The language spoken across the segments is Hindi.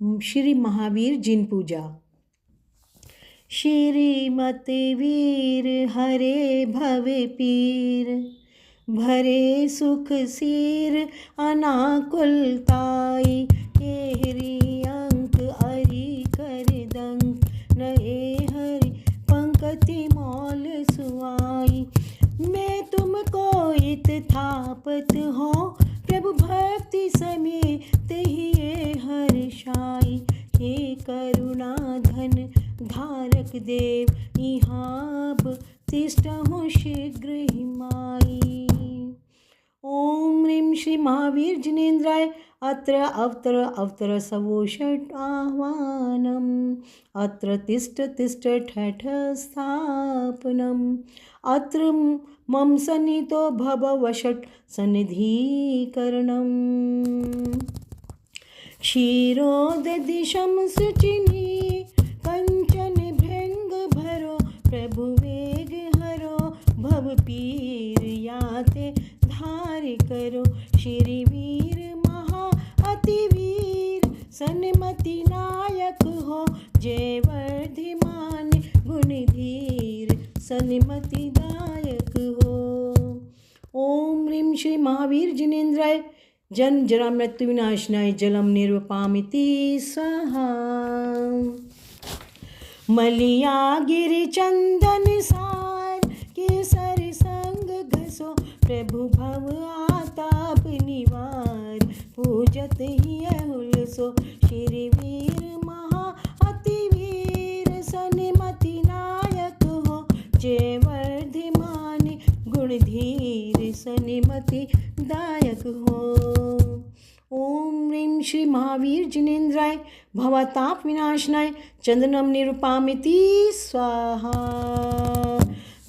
श्री महावीर जिन पूजा। श्रीमते वीर हरे भवे पीर, भरे सुख सीर अनाकुलताई। केहरी अंक अरि कर दंक, नए हरि पंकति मौल सुआई। मैं तुमको इत थापत हो, प्रभु भक्ति समेत ही हर्षाई। हे करुणा धन धारक देव, इहाब तिष्ठहु शीघ्र ही माई। ओम ह्रीं श्री महावीर जिनेन्द्राय अत्र अवतर अवतर सवोषट आह्वानम्। अत्र तिष्ठ तिष्ठ ठठ स्थापनम्। अत्र मम सन्निधो भव वषट् सन्निधिकरणम्। क्षीरोदधिशं शुचिनी कंचन भृंग भरो, प्रभु वेग हरो भव पीर याते धार करो। श्री वीर महा अति वीर, सन्मति नायक हो, जय वर्धिमान गुणधीर, सन्मति दायक हो। ओम ह्रीं श्री महावीर जिनेन्द्राय जन्म जरा मृत्यु विनाशनाय जलम निर्वपामिति स्वाहा। मलिया गिरि चंदन सार, केसर संग घसो, प्रभु भव आताप निवार, पूजत ही हुलसो। श्री वीर महा अति वीर, सन्मति नायक हो, जय वर्धिमान गुणधीर, सन्मति दायक हो। ओम ह्रीं श्री महावीर जिनेन्द्राय भवताप विनाशनाय चंदनम निरुपामिति स्वाहा।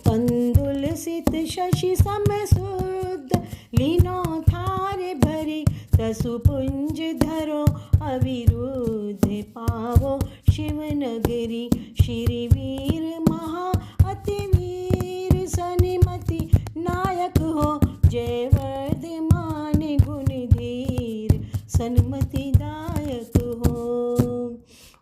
तंदुलसित शशि समशुद्ध, लीनो थारे भरी, तसु पुंज धरो अविरुद्ध, पावो शिव नगरी। श्री वीर महा अति वीर, सन्मति नायक हो, जय वर्धमान गुणधीर, सन्मति दायक हो।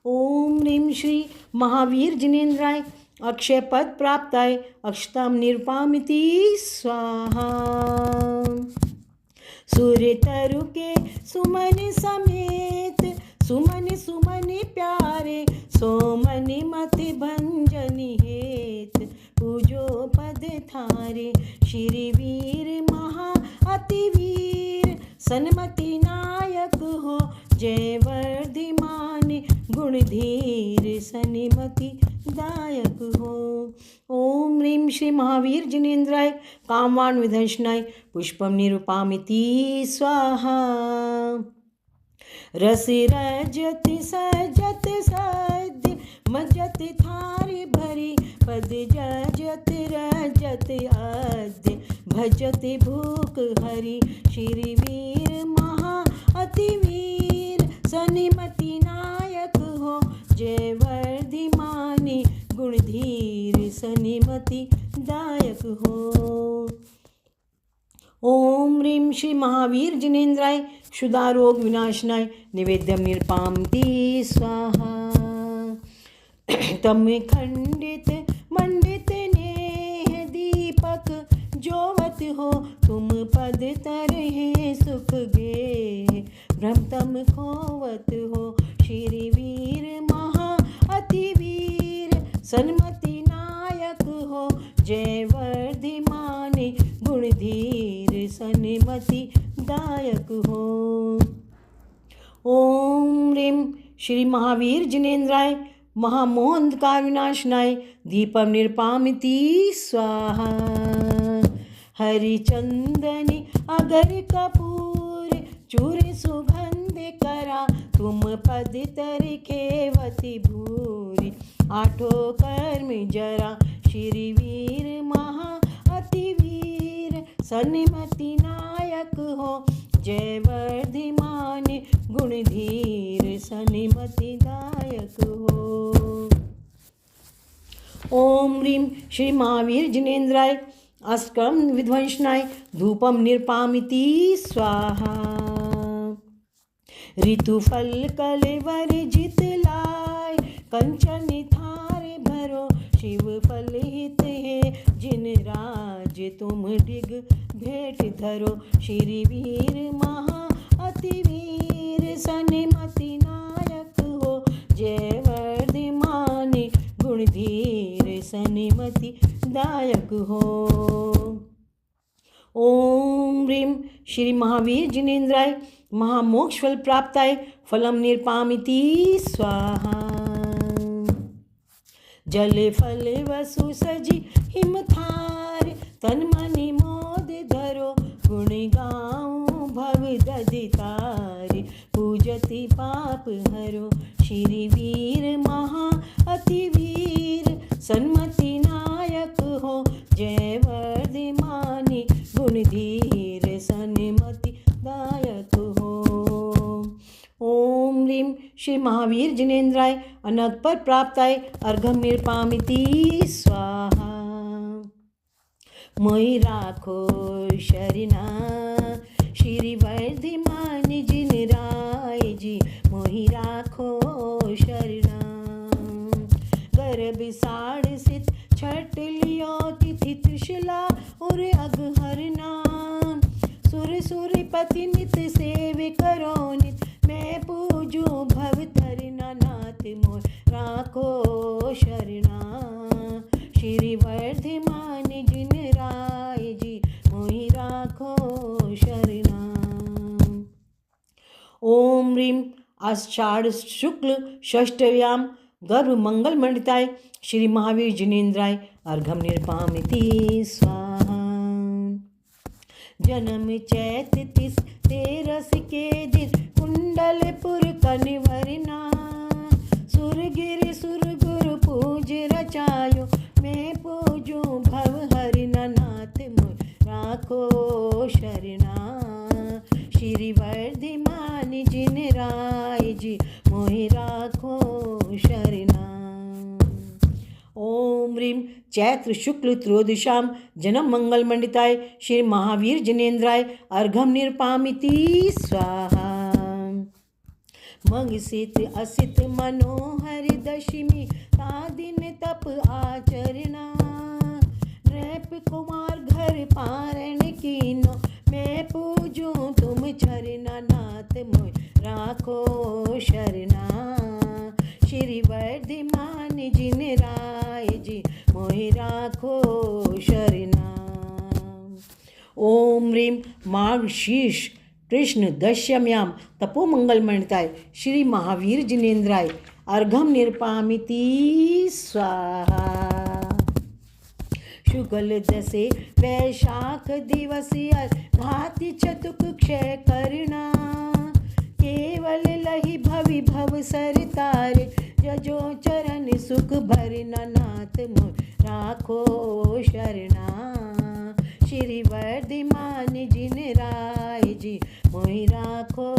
ओम ह्रीं श्री महावीर जिनेन्द्राय अक्षय पद प्राप्ताय अक्षताम निरुपामिति स्वाहा। सूर्य तरु के सुमन समेत, सुमन सुमन प्यारे, सोमनि मति भंजनि हेत, पूजो पद थारे। श्री वीर महा अति वीर, सन्मति नायक हो, जय वर्धिमान गुणधीर, सन्मति दायक हो। ओम ह्रीं श्री महावीर जिनेन्द्राय कामवान विधंसनाय पुष्पम निरुपामिति स्वाहा। रस रजत सजत सद्य, मजत थारी भरी, पद जजत रजत आद्य, भजत भूख हरि। श्री वीर महा अति वीर, सन्मति नायक हो, जय वर्धिमान गुणधीर, सन्मति दायक हो। ओम ह्रीं श्री महावीर जिनेन्द्राय क्षुधा रोग विनाशनाय निवेद्यम निरुपामिति स्वाहा। तम खंडित मंडित नेह दीपक, जोवत हो तुम पद तरहे सुख गे, भ्रम तम खोवत हो। श्री वीर महा अति वीर, सन्मति नायक हो, जय वर्धिमान गुणधीर, सन्मति दायक हो। ओम ह्रीं श्री महावीर जिनेन्द्राय महामोह अंधकार विनाशनाय दीपम निरुपामिति स्वाहा। हरिचंदनी अगर कपूर, चूर सुगंध करा, तुम पद तर खेवति भूरि, आठो कर्म जरा। श्री वीर महा अति वीर, सन्मति नायक हो, जय वर्धिमान गुणधीर, सन्मति दायक हो। ओम ह्रीं श्री महावीर जिनेन्द्राय अष्टकम विध्वंसनाय धूपम निरुपामिति स्वाहा। ऋतु फल कलेवर जित लाय, कंचन थार भरो शिव फल हित है, जिन राज तुम डिग भेंट धरो। श्री वीर महा अति वीर सन्मति नायक हो, जय वर्धमान गुण धीर सन्मति दायक हो। ओम ह्रीं श्री महावीर जिनेन्द्राय महामोक्ष फल प्राप्ताय फलम निरपामिति स्वाहा। जल फल वसु सजी हिम थार, तन मनि मोद धरो गुण गाऊं भव दधि तार, पूजति पाप हरो। श्री वीर महा अति वीर सन्मति नायक हो, जय वर्धमानी गुण धीर सन्मति दायक हो। ओम ह्रीं श्री महावीर जिनेन्द्राय अनग पर प्राप्ताय अर्घम निरपामिति स्वाहा। मोहि राखो शरणा श्री वर्धमान जिन राय जी, मोहि राखो शरणा। गर्भ साढ़ सित छठ लियो तिथि त्रिशला और अगहर नाम, सुर सुरपति नित सेव करो नित, मैं पूजू भव तरना नाथ मोर राखो शरणा। श्री वर्धमान जिन राय जी, मोहि राखो शरणा। ओम ह्रीं आषाढ़ शुक्ल षष्ठव्यां गर्भ मंगल मंडिताय श्री महावीर जिनेन्द्राय अर्घम निरपामिति स्वाहा। जन्म चैत तिस तेरस के दिन, कुंडलपुर कनिवरना, सुरगिर सुरगुरु पूज रचायो, मैं पूजू भव हरिना नाथ मोर राखो शरणा। श्री वर्धमान जिन राय जी, मोहि राखो शरणा। ओम ह्रीं चैत्र शुक्ल त्रयोदशां जन्म मंगल मंडिताय श्री महावीर जिनेन्द्राय अर्घम निरपामिति स्वाहा। मंग सित असित मनोहर दशमी, ता दिन तप आचरना, नृप कुमार घर पारण कीनो, मैं पूजू तुम चरना नाथ मोय राखो शरणा। श्री वर्धमान जिन राय जी, मोहि राखो शरणा। ओम ह्रीं माघ शीर्ष कृष्ण दशम्यां तपोमंगल मंडिताय श्री महावीर जिनेन्द्राय अर्घम निरपामिति स्वाहा। शुक्ल दशे वैशाख दिवस घाति चतुक क्षय करना, केवल लहि भवि भव सर तार, जजो चरण सुख भरना नाथ मोर राखो शरणा। श्री वर्धमान जिन राय जी, मोहि राखो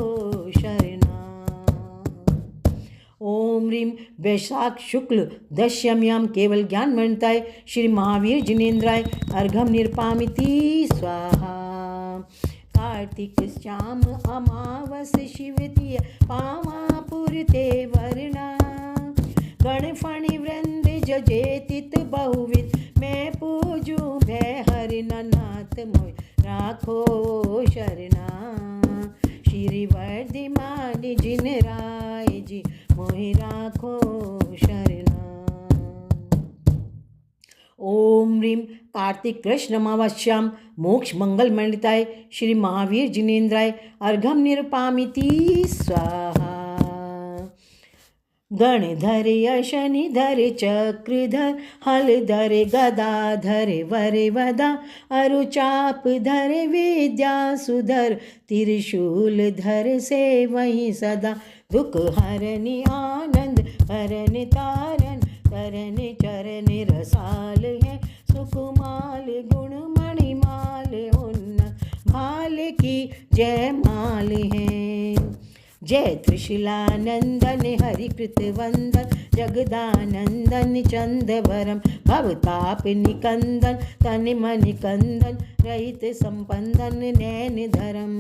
शरणा। ओम ह्रीं वैशाख शुक्ल दशम्यां केवल ज्ञान मंडिताय श्री महावीर जिनेन्द्राय अर्घम निरपामिति स्वाहा। कार्तिक श्याम अमावस शिवतीय पावा पुरते वरना, गणफणि वृंद जजेतित बहुविध, मैं पूजू भय हरिना नाथ मोय राखो शरणा। श्री वर्धमान जिन राय जी, मोहि राखो शरणा। ओम ह्रीं कार्तिक कृष्ण अमावस्यां मोक्ष मंगल मंडिताय श्री महावीर जिनेन्द्राय अर्घम निरपामिति स्वाहा। गणधर शनिधर चक्रधर हलधर गदाधर वरवदा, अरुचापधर विद्यासुधर, त्रिशूलधर से वहीं सदा, दुख हरनि आनंद हरन तारन, करन चरण रसाल है सुकुमाल, गुण मणिमाल उन्नत भाल की जय माल है। जय त्रिशिलानंदन हरिकृत वंदन, जगदानंदन चंदवरम, भवताप निकंदन तन मन कंदन, रहित संपंदन नैन धरम।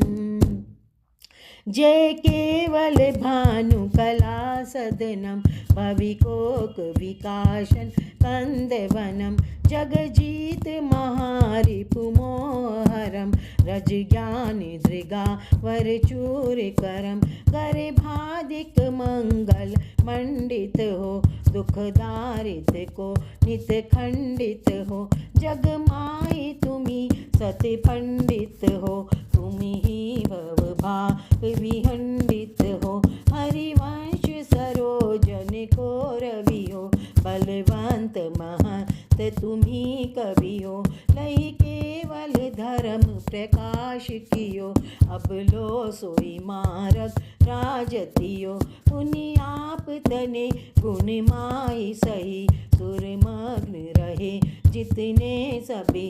जय केवल भानु कला सदनम भविकोक विकाशन कंदवनम जगजीत महारिपुमोहरम रज ज्ञानी दृगा वर चूर करम करे भादिक मंगल मंडित हो दुख दारित को नित खंडित हो जग माई तुम्ही सत्य पंडित हो तुम्ही ही भव भाव विहंडित हो हरिवंश सरोजन को रवि हो बलवंत महंत तुम्ही कवि हो लई केवल धर्म प्रकाश कियो अब लो सोई मारक राजतियो उन्हीं आप तने गुण माई सही सुरमग्न रहे जितने सभी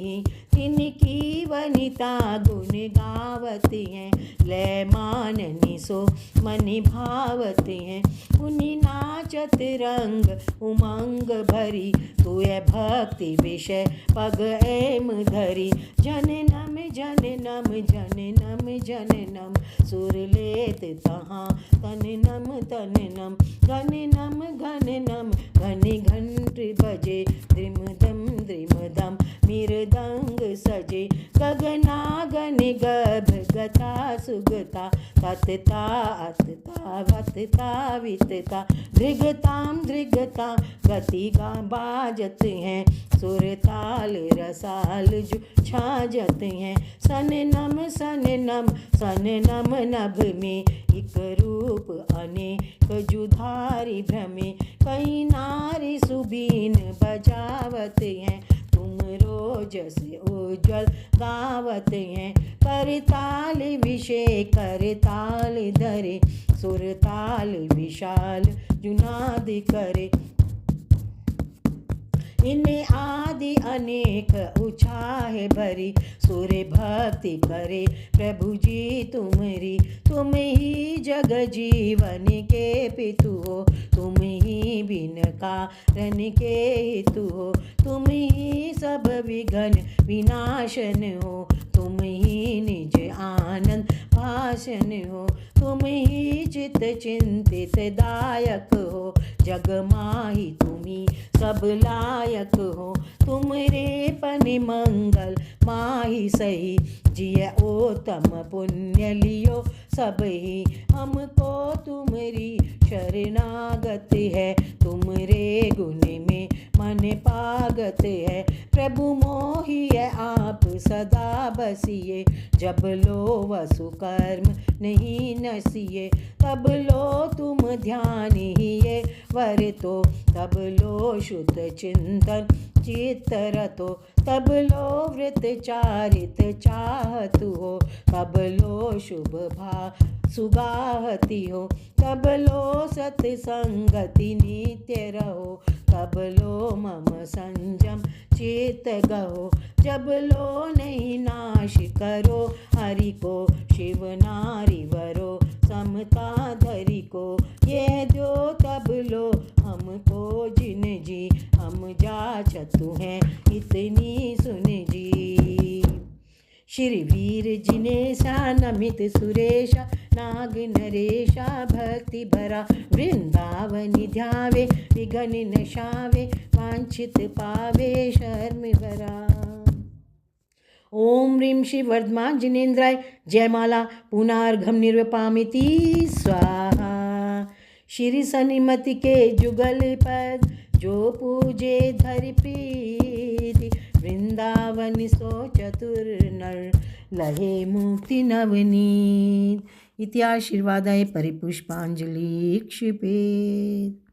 तिनकी वनिता गुण गावती हैं लय माननी सो मनि भावती हैं उन्हीं नाचत रंग उमंग भरी तुय भक्ति विषय पग एम धरी जननम जननम जननम जननम सुर लेत तहाँ तननम तननम घननम घननम घनि घंट बजे द्रिमदम द्रिमदम मृदंग सजे गगनागन गभ गता सुगता ततता अतता वतता वितता दृगताम दृगता गति गा बाजत हैं सुर ताल रसाल जो छाजत हैं सननम सननम सननम नभ में एक रूप अनेक जुधारी भ्रमे कई नारी सुबीन बजावत हैं तुम रोजस उज्ज्वल गावत हैं करताल विषय करताल धरे सुरताल विशाल जुनाद करे इन्हें आदि अनेक उछाहे भरी सूर्य भक्ति करे प्रभु जी तुमरी तुम ही जग जीवन के पितु हो तुम ही बिन कारण के हेतु हो तुम ही सब विघ्न विनाशन हो तुम ही निज आनंद भाषण हो तुम ही चित चिंतित दायक हो जग माही तुम्ही सब लायक हो तुम रे पनि मंगल माही सही जिय ओतम पुण्य लियो सब ही हमको तुम्हारी शरणागत है तुम रे गुण में मन पागत है प्रभु मोहिए आप सदा बसिए जब लो वसु कर्म नहीं नसिए तब लो तुम ध्यान हिए वर तो तब लो शुद्ध चिंतन चित्त रतो तब लो वृत चारित चाहतु हो तब लो शुभ भा सुगाहति हो तब लो सत्संगति नित्य रहो तब लो मम संयम चेत गहो जब लो नहीं नाश करो हरि को शिव नारी वरो समता धरी को ये जो तब लो हमको जिन जी हम जाचतु हैं इतनी सुन जी श्री वीर जिनेशा नमित सुरेशा नाग नरेशा भक्ति भरा वृंदावनि ध्यावे विघ्न नशावे वांछित पावे शर्म भरा। ओम ह्रीं श्री वर्धमान जिनेन्द्राय जयमाला पुनर्घम निर्वपामिति स्वाहा। श्री सनिमति के जुगल पद जो पूजे धरि प्रीति वृंदावन सो चतुर नर लहे मुक्ति नवनीत। इति आशीर्वादाय परिपुष्पांजलि क्षिपेत्।